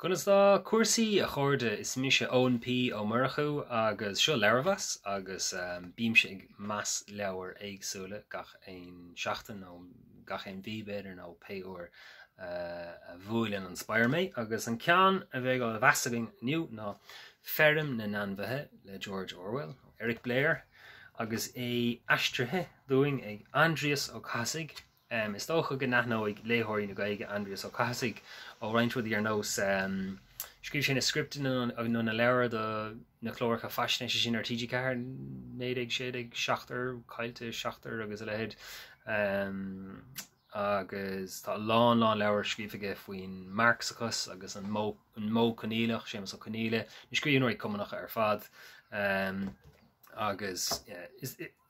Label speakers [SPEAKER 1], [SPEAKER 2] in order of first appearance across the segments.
[SPEAKER 1] Conas dá cuasaí a chuirde is mise ONP ó Murchu agus seo leabhas agus bíimse ag meas leabhar éagsúla gach ein seachtain nó gach ein bhí beidir nó péúir a bhuailinn an Feirm agus an ceann a bheith á bheasaging nniu ná Feirm na nAinmithe le George Orwell, Eric Blair agus é aistrithe doing ag Aindrias ó Cathasaigh. Is dócha go nachnó ag léthirí na gaige Aindrias ó Cathasaigh ó roinntfuid ar nós scríb sin na scriptin nó na leabhar na chlóracha fascinaise sin ar TG ceathair 9-7 caiilte 7 agus a lehéad agus tá lán leabhar scríbige faoin Marxachas agus an mó coníleach sémas ó coníle na scríbhúirí cumanacha ar fad agus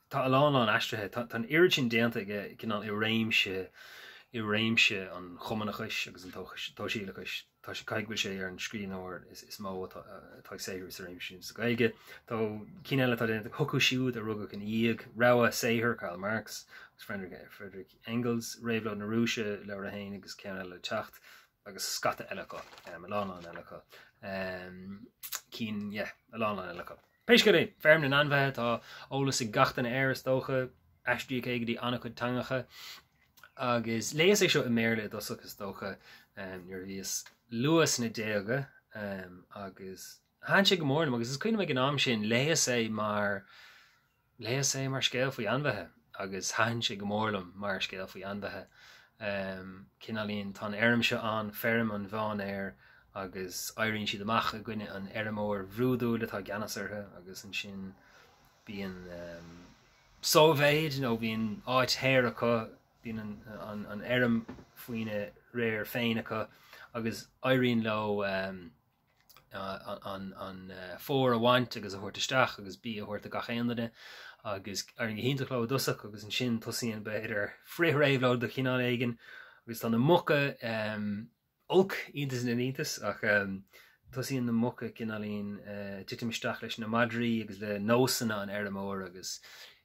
[SPEAKER 1] tá lán aistrithe tá irid sin déanta cinál i réimse an chumanachais agus an tóisiílachais tá sé caighfuil sé ar an scríbhneoir is mó tá séir sa réimse sa gaige tá cineile tá déanta thucu siúd a rugach an íag rogha séithir Karl Marx agus Friedrich Engels réimhlód na rúise leabhar a hain agus ceann eile teacht agus scata eilecha lán eilecha cín lán eilecha. Péis go é Feirm na nAinmithe tá ólas i gachtain air is dócha eistrí ag dí annachchud tangacha agus léas é seo i méle dosachas dócha nuair bhíos luas na déage agus háin sé go mórlam agus is cuine me an am sin léas é mar scéal faoi anmhethe agus háin sé go mórlam mar scéal faoi anmhethe cinálíonn tá airmse an Feirm an bháin air agus éiríonn siad amach a gcuine an airmóir bhrúdú le tá ganasartha agus an sin bíon sóbhéid nó bhíon áithéir acu bíon an airm faoine réir féin acu agus éiríonn le an fór a bhaint agus a thuirtaisteach agus bí a thuirta gach aondaine agus ar an híntalá dosach agus an sin tosíonn beidir fréithréimhlód do chinál éigen agus tá na mucha Olk ítas na nítas ach tosíonn na mucha cinálíonn titimeisteach leis na Madrí agus le nósanna an airmóir agus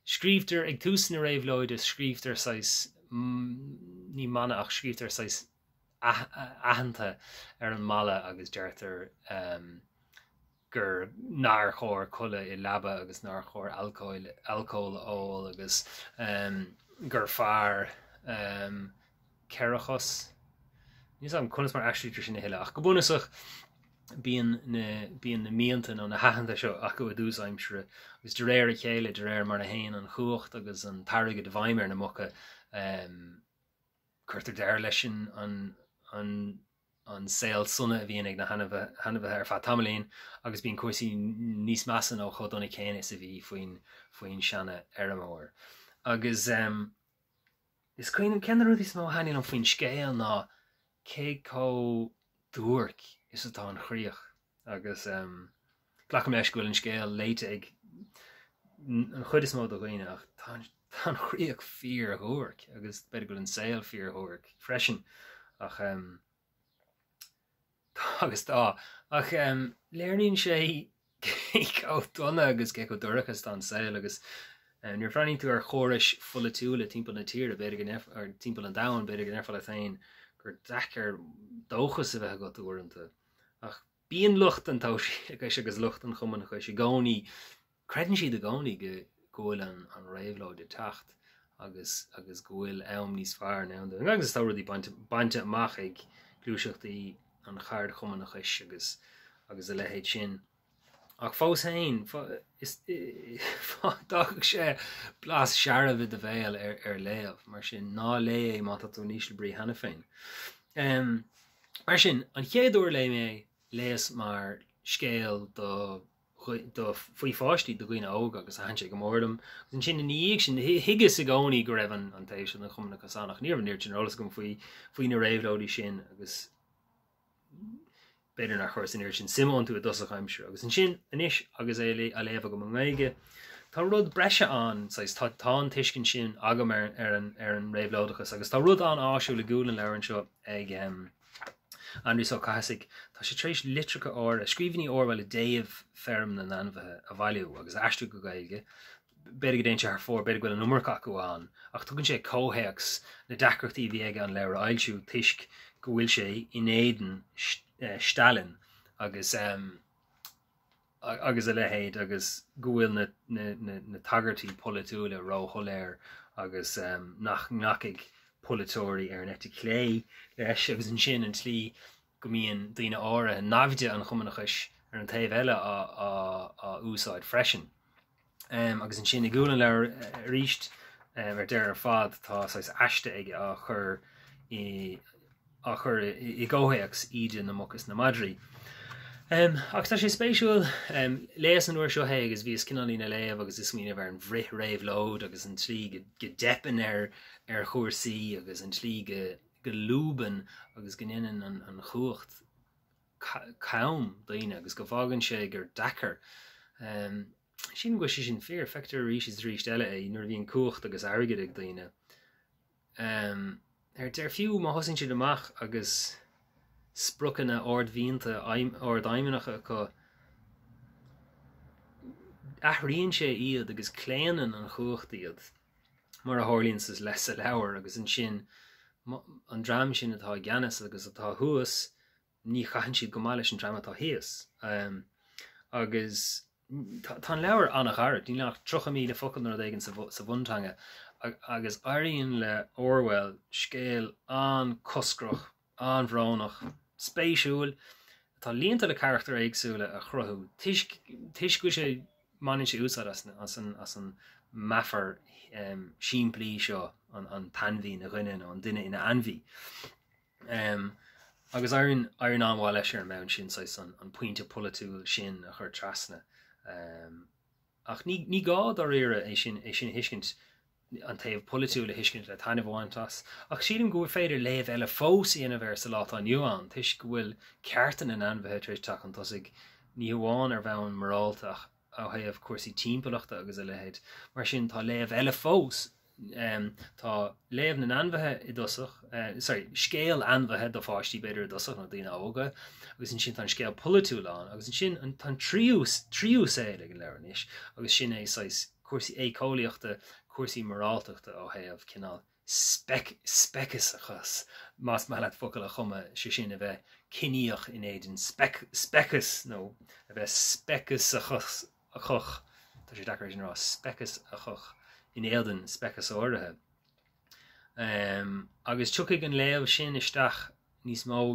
[SPEAKER 1] scríbtar ag tús na réimhlóid is scríbtar ní mana ach scríbtar ahananta ar an mala agus deirtar gur nár chóir chuile i leaba agus nár chóir alcóil óil agus gur fear ceirechos. Nís am chunas mar eistrítar sin na héile ach go bunasach bíon na míontain ó na hahananta seo ach go dús aimsere agus de réir a chéile de réir mar na héin an chuacht agus an tarige de bhaimar na mucha chuirtar deir leis sin an saoil sunna a bhíon ag na hanamh ar fad tamlín agus bíon cuasaí níos measan ó chodonna chéine sa bhí faoin seanna airmóir agus is cuioine ceanna rudí smó haíonn an faoin scéal ná cé có dúirc is atá an chríoch agus ghlacha meis gohfuil an scéal léite ag an chud is mó do ghaoine ach tá an chríoch fíor a thuairt agus beidir go an saoil fíor a thuairt freisin ach agus tá ach léirníonn sé có donna agus cé go dúrachas tá an saoil agus nuair freaníonn tú ar chórais fulla túla timpeall na tír a beidir ar timpeall an domhan beidir go nefáil a féin gur dechar dóchas a bheith go dúanta ach bíon lucht an táis agus lucht an chuman chuis sé gcónaí creann siad a gcónaí go ghfuil an réimhlóid i teacht agus ghfuil am níos fearr ná agus táirí bainte amach ag glúiseachtaí an chaird chuman chuis agus a lehéid sin ach fós hain dágadh sé blas searabh de bhéal ar léamh mar sin ná lé é má tú níos le brí hena féin. Mar sin an chéadúir le mé léas mar scéal do faoi fáistí do gcuoine óga agus a hanse go mórlam an sin níag sin higus i gcónaí go raibh an tééis na chumna casánach níor sin olalas gom faoi na réimhlóidí sin agus beidir nach chuir sin sin simón tú a dosach aimsir agus an sin inis agus é a léamh go méige tá rud breise an tá an tuiscin sin agam ar an réimhlóidechas agus tá rud an áisiú le gúlan leir an seo ag Aindrias ó Cathasaigh tá sé trééis litricha a scríbhní Orwell i déobh Feirm na nAinmithe a bhailiú agus eistú go gaige beidir go déint ar fór beidir goil an numarcha acuáin ach tugann sé cóhéachs na dacrachtaí bhí ag an leir ailsiú tuisc go bhfuil sé in éidean Stalin agus agus a lehéid agus gohfuil na tagartí polúile rá choléir agus nachig polytóí ar net lé leis agus an sin an slí go mííon daoine ára an náide an chumanachis ar an taobh eile a úsáid freisin. Agus an sin i gúlan le ríist ar deir ar fad tá eiste ige a chur i ggóhéachs iad na mochas na Madrí. Agus tá sé spéisiúil léas an uair seo hé agus bhí cinálína léamh agus is mína bhar an bhrith réamh lód agus an trí go depan ar chóirsaí agus an trí go lúban agus gnéanaan an chuacht caim daoine agus go bhágann sé gur dachar. Sin go sin fear feictar ríis is ríist eile é nuair bhíon cuacht agus airgid ag daoine. Ar fiú má thosainn siad amach agus sprucanna ordmhínta ordaimenacha go athraíonn sé iad agus cléanaan an chuacht iad mar a tharlíonn is leis a leabhar agus an sin an drám sin atá gceannas agus atá thuas ní chaitheann siad go mála an drám atá thaíos. Agus tá leabhar annach aird, ní nach 3,000 focail nó dhéigeann sa bhuntanga agus airíonn le Orwell scéal an coscroch an bhránach spéisiúil tá líonanta le charachtar éagsúla a chruthú tuis go sé manin sé úsad as an meafar siimplí seo an tanmhí na ghine nó an duine ina anmhí. Agus airíonn anmháil leis ar mén sin an puinte polúil sin a chur trasna. Ach ní gád ar éire é sin hiiscint an taobh polúil a hiiscint le tainmh bhaintas. Ach siad go féidir léamh eile fós íana bhar sa lá an Luan, tuis go bhfuil ceartan an anmhethe tríéis teach an tosig ní bháin ar bheann morálteach á thaobh cuasaí timpachta agus a lehéid. Mar sin tá léamh eile fós tá léamh na anmhethe I dosach, scéal anmhethe do fáistí beidir dosach na daoine óga, agus sin tá scéal polúil an, agus sin tá tríú é le go leirnis, agus sin é cuasaí écóíochta cuasaí morálteachta ó thaobh cinál specas a chus más me leat focail a chuma sé sin a bheith cineoch in éidir specas nó a bheith specas a chuch tá sé dachar sin rá specas a chuch in éaldan specas áirithe. Agus tuigh an léamh sin isteach níos mó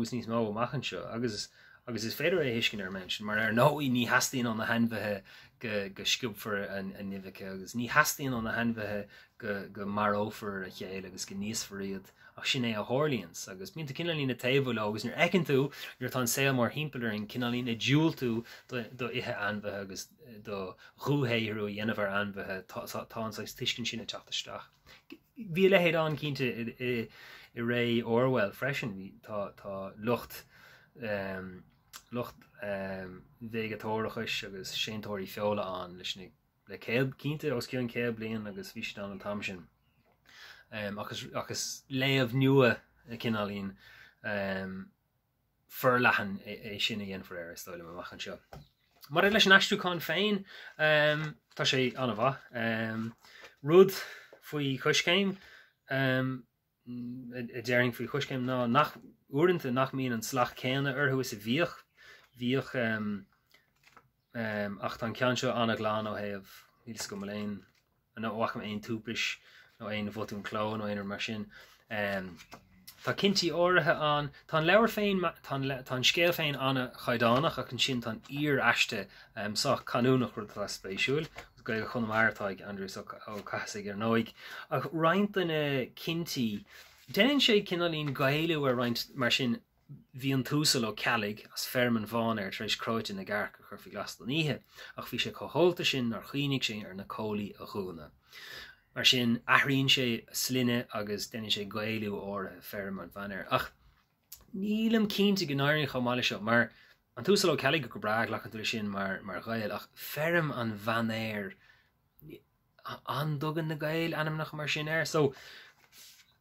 [SPEAKER 1] amachchan seo agus is féidir é hiiscin ar mensin, mar ar nóí ní hastíonn an na hanmhethe go sciúbfar an nimhice agus ní hastíonn an na hanmhethe go marófar a chéile agus go níos faríad ach sin é a tharlíonn agus mínta cinálína taobh agus nuair eicinn tú nuair tá saoil mar himpelir in cinálína dúil tú do ithe anmhethe agus do rúthéirú dhéanamhar anmhethe tá an tuiscin sinna teachtasteach. Bhí lehéad an cínte I ré Orwell freisin tá lucht végetóirechas agus séntóirí feola an leis le céab cínte os cíann céab blion agus bhí an an tam sin. Agus léamh nua a cinálín forlachan é sinna dhéanfar ar stáile amachchan seo. Mar leis an aistúáin féin tá sé anna bha. Rud faoi chuiscéim a déiring faoi chuiscéim ná nach uaireanta nach míon an slach céanna orthu is a bhíoch ach tá cean seo anna gláán ó thaobh níos go léin nó bhacham aon túpris nó aon bhotún cló nó aonar mar sin. Tá cinnti áirithe an tá leabhar féin tá scéal féin anna chaidánach ach an sin tá ír aiste sa canúnach rud tá spéisiúil go chun airtáid Aindrias ó Cathasaigh ar nóig ach rointain cinnti déanann sé cinálín gailú ar roint mar sin bhí an túsal ó cealaigh as Feirm an bháin ar treéis cróide na gcearc a chur faoi glas don ihe ach bhí sé chomhthólta sin ar chuoinigh sé ar na cólaí a chuúna. Mar sin athraíonn sé sline agus déanann sé gailú áirithe Feirm an bhain ar ach nílam cínta go náiríonn chomáile seo mar an túsal ó cealaigh go brath lechan tú sin mar gail ach Feirm an bhain air an dogan na gail anamnach mar sin air so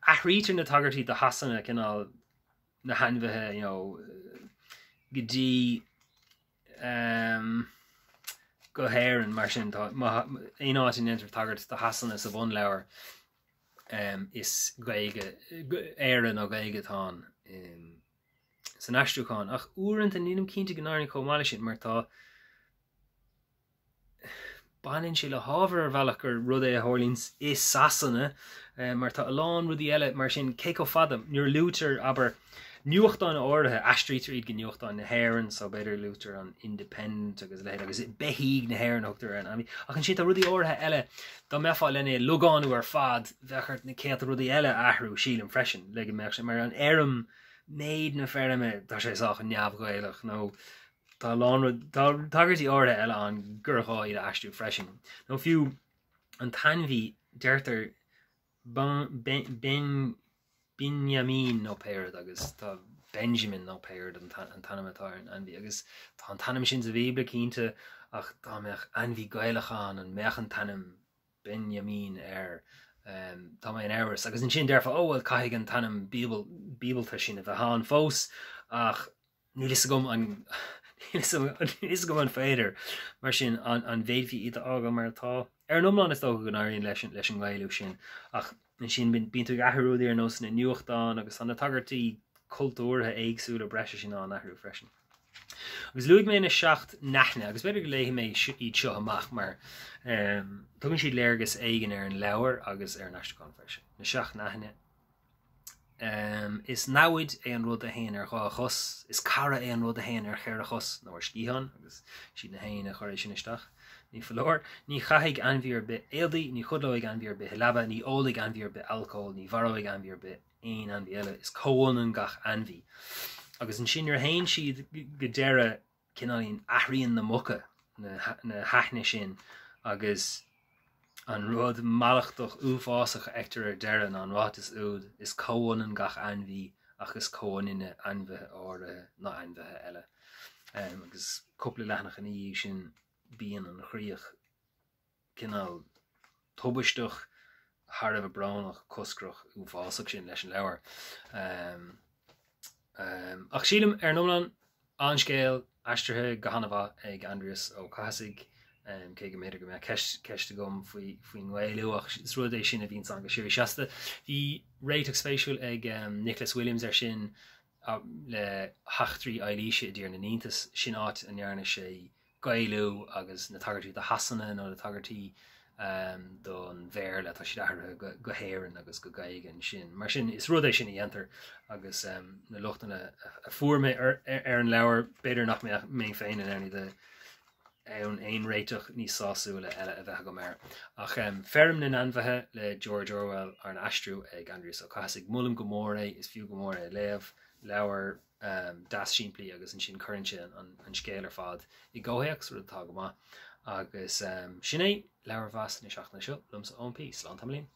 [SPEAKER 1] athrítear na tagartí de hasanna cinál na hanmhethe go dtí go héireann mar sin éon áit in intar tagart de hasanna sa bhun leabhar is gaige éan ó gaige tá san astruúáin ach uairint an nílim cínta gnáirna comáile sin mar tá banin sí le hábhar bhealach gur rud é a hálíns is sasanna mar tá lán rudí eile mar sin cé go fada nuair lútar aber nuachtáin áirithe astrítar iad go nuachtáin na hhéireann so beidir lútar an independent agus le agus beithíigh na hhéireann ochtar an ami ach an siad a rudí áirithe eile dá meáil lenne lugáinú ar fad bhechart na céad rudí eile ahrú sílam freisin le me mar an éirm méid na Feirme tá séach an neamhghailech nó tá tagartí áirithe eile an gurcháid astrú freisin nó fiú an tainmhí deirtar Benjamin nó péir agus tá Benjamin nó péir an tanamatáin anhí agus tá an tanam sin sa bhíbla cínta ach tá meach anhí gaiileachán an mechan tanam Benjamin tá mé an éras agus an sin dearfa óhfuil caiigh an tanam bíbalta sin a bheit há an fós ach ní is gom an féidir mar sin an bhéadhí iad ága mar atá ar an umláin is tóga go náiríonn leis an ghailú sin ach na sin bíon tú athróí ar nó na nuachtáin agus an na tagartaí cultúrtha éagsúla breise sin an athhrú freisin. Agus luigh mé na seacht nethne agus beidir go léigh mé iad seo amach mar tugann siad léargus éigen ar an leabhar agus ar an astruúáin freisin. Na seacht nethne is náid é an rud a héin ar gá chos, is cara é an rud a héin ar chéir a chos nó ar scíhan agus siad na héin a choir sin isteach. Ní falóir, ní chaigh anmhíar be éaldaí, ní chudlóigh anmhíar be heileba, ní ólaigh anmhíar be alcohol, ní bharóigh anmhíar be aon anmhí eile, is cóhanan gach anmhí. Agus an sin ar hain siad go deire cinálíonn athraíonn na mucha na haithne sin agus an rud malachtach uafásach ectar ar deire an rát is úd is cóhanan gach anmhí agus cóhanin anmhithe áirithe ná anmhithe eile. Agus cúpla leathnach an í sin bíon an chríoch cinál tubaistach Har a bránach coscroch uafásach sin leis an leabhar. Ach sílim ar nólan anscéal aistrithe gahanamh ag Aindrias ó Cathasaigh cé go méidir go mé ceiste gom faoin ghailú ach is rud é sin a bhíon san go siúr seasta. Bhí réiteach spéisiúil ag Nicholas Williams ar sin le heachtrií eilíise dtíar na nAinmithe sin áit an dhearna sé ghailú agus na tagartí de hasanna nó na tagartí don bhéir le tá si dethir go héireann agus go gaiigean sin. Mar sin is rud é sin i dhéantar agus na luchtainna a fuairme ar an leabhar beidir nach mé féin in airní de ann aon réiteach níos sáúla eile a bheith go mar. Ach Feirm na nAinmithe le George Orwell ar an astrú ag Aindrias ó Cathasaigh mulam go mór é is fiú go mór é léamh leabhar das siimplí agus an sin chuintse an scéal ar fad i ggóthaíoch rud atá go má agus sin é leabhar mheas na seachtaine seo lumsa ón pí slán tamlín.